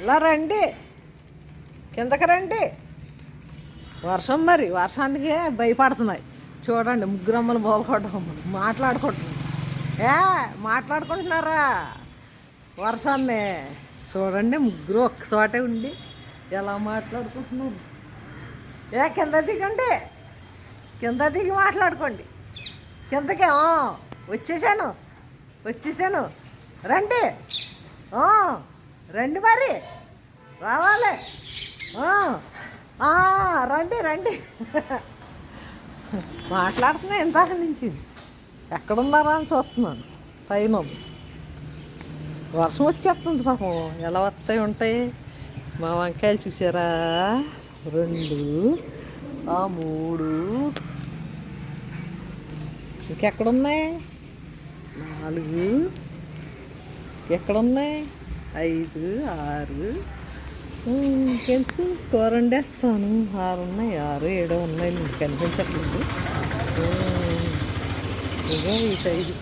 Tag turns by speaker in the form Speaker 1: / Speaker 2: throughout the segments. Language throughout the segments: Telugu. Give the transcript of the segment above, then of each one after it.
Speaker 1: ఇలా రండి, కిందకి రండి. వర్షం మరి వర్షానికి భయపడుతున్నాయి. చూడండి ముగ్గురమ్మలు బోలకొట్టం మాట్లాడుకుంటున్నారు. మాట్లాడుకుంటున్నారా వర్షాన్ని? చూడండి ముగ్గురు ఒక్క చోటే ఉండి ఎలా మాట్లాడుకుంటున్నారు. కింద దిగండి, కింద దిగి మాట్లాడుకోండి. కిందకే వచ్చేసాను రండి. రండి మరి రావాలి. రండి రండి. మాట్లాడుతున్నా ఇందాక నుంచి. ఎక్కడున్నారా అని చూస్తున్నాను. పైన వర్షం వచ్చేస్తుంది పాపం. ఎలా వస్తాయి ఉంటాయి. మా వంకాయలు చూసారా? 2 3 ఇంకెక్కడున్నాయి? 4 ఎక్కడున్నాయి? 5 6 ఇంకెందుకు కూర వండేస్తాను. 6 ఉన్నాయి, 6 7 ఉన్నాయి. మీకు కనిపించట్లేదు. ఇగో ఈ సైజు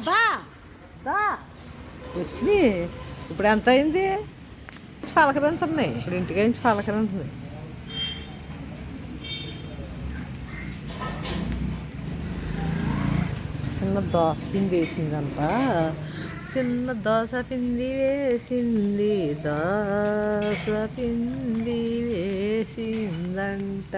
Speaker 1: దా వచ్చి. ఇప్పుడు ఎంత అయింది? పలకరించున్నాయి. ఇప్పుడు ఇంటికి నుంచి పలకరించున్నాయి. చిన్న దోశ పిండి వేసిందంట. చిన్న దోశ పిండి వేసింది, దోశ పిండి వేసిందంట.